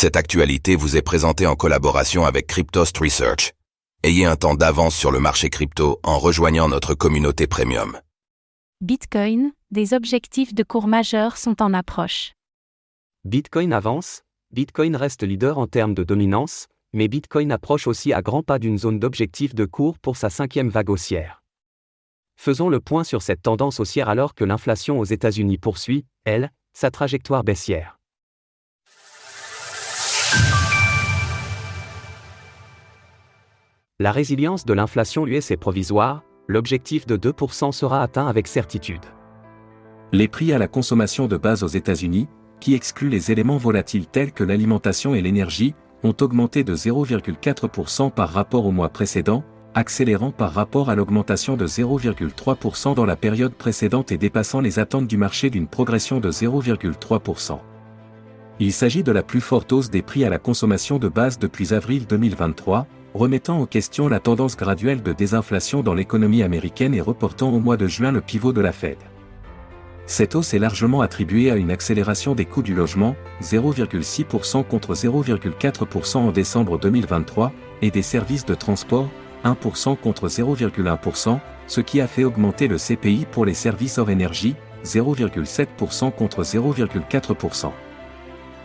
Cette actualité vous est présentée en collaboration avec Cryptost Research. Ayez un temps d'avance sur le marché crypto en rejoignant notre communauté premium. Bitcoin, des objectifs de cours majeurs sont en approche. Bitcoin avance, Bitcoin reste leader en termes de dominance, mais Bitcoin approche aussi à grands pas d'une zone d'objectif de cours pour sa 5e vague haussière. Faisons le point sur cette tendance haussière alors que l'inflation aux États-Unis poursuit, elle, sa trajectoire baissière. La résilience de l'inflation US est provisoire, l'objectif de 2% sera atteint avec certitude. Les prix à la consommation de base aux États-Unis, qui excluent les éléments volatiles tels que l'alimentation et l'énergie, ont augmenté de 0,4% par rapport au mois précédent, accélérant par rapport à l'augmentation de 0,3% dans la période précédente et dépassant les attentes du marché d'une progression de 0,3%. Il s'agit de la plus forte hausse des prix à la consommation de base depuis avril 2023, remettant en question la tendance graduelle de désinflation dans l'économie américaine et reportant au mois de juin le pivot de la Fed. Cette hausse est largement attribuée à une accélération des coûts du logement, 0,6% contre 0,4% en décembre 2023, et des services de transport, 1% contre 0,1%, ce qui a fait augmenter le CPI pour les services hors énergie, 0,7% contre 0,4%.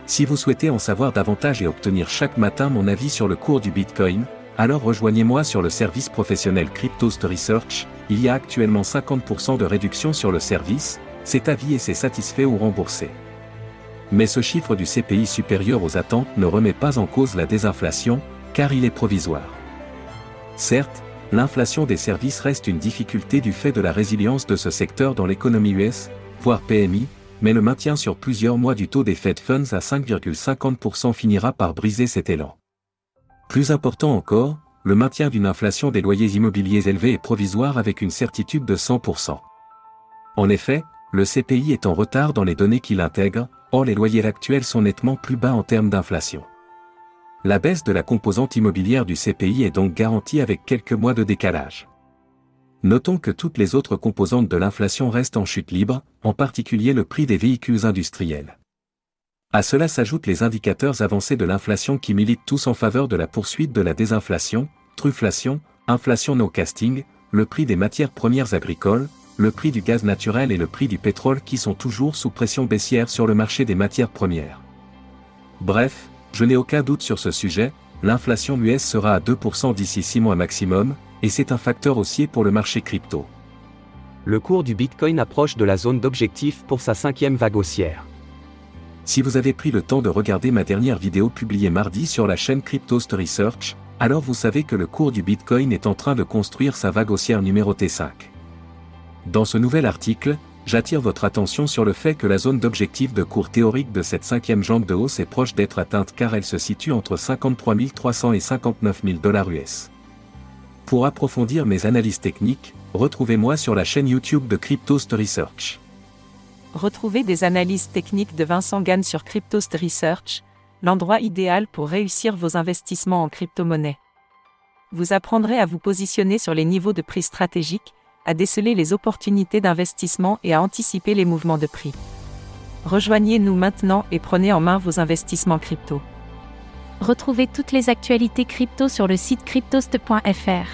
Si vous souhaitez en savoir davantage et obtenir chaque matin mon avis sur le cours du Bitcoin, alors rejoignez-moi sur le service professionnel Cryptost Research. Il y a actuellement 50% de réduction sur le service, c'est à vie et c'est satisfait ou remboursé. Mais ce chiffre du CPI supérieur aux attentes ne remet pas en cause la désinflation, car il est provisoire. Certes, l'inflation des services reste une difficulté du fait de la résilience de ce secteur dans l'économie US, voire PMI, mais le maintien sur plusieurs mois du taux des Fed Funds à 5,50% finira par briser cet élan. Plus important encore, le maintien d'une inflation des loyers immobiliers élevés est provisoire avec une certitude de 100%. En effet, le CPI est en retard dans les données qu'il intègre, or les loyers actuels sont nettement plus bas en termes d'inflation. La baisse de la composante immobilière du CPI est donc garantie avec quelques mois de décalage. Notons que toutes les autres composantes de l'inflation restent en chute libre, en particulier le prix des véhicules industriels. À cela s'ajoutent les indicateurs avancés de l'inflation qui militent tous en faveur de la poursuite de la désinflation, truflation, inflation no casting, le prix des matières premières agricoles, le prix du gaz naturel et le prix du pétrole qui sont toujours sous pression baissière sur le marché des matières premières. Bref, je n'ai aucun doute sur ce sujet, l'inflation US sera à 2% d'ici 6 mois maximum, et c'est un facteur haussier pour le marché crypto. Le cours du Bitcoin approche de la zone d'objectif pour sa 5e vague haussière. Si vous avez pris le temps de regarder ma dernière vidéo publiée mardi sur la chaîne Cryptost Research, alors vous savez que le cours du Bitcoin est en train de construire sa vague haussière numéro T5. Dans ce nouvel article, j'attire votre attention sur le fait que la zone d'objectif de cours théorique de cette 5e jambe de hausse est proche d'être atteinte car elle se situe entre 53 300 et 59 000 $ US. Pour approfondir mes analyses techniques, retrouvez-moi sur la chaîne YouTube de Cryptost Research. Retrouvez des analyses techniques de Vincent Gann sur Cryptost Research, l'endroit idéal pour réussir vos investissements en crypto-monnaie. Vous apprendrez à vous positionner sur les niveaux de prix stratégiques, à déceler les opportunités d'investissement et à anticiper les mouvements de prix. Rejoignez-nous maintenant et prenez en main vos investissements crypto. Retrouvez toutes les actualités crypto sur le site cryptost.fr.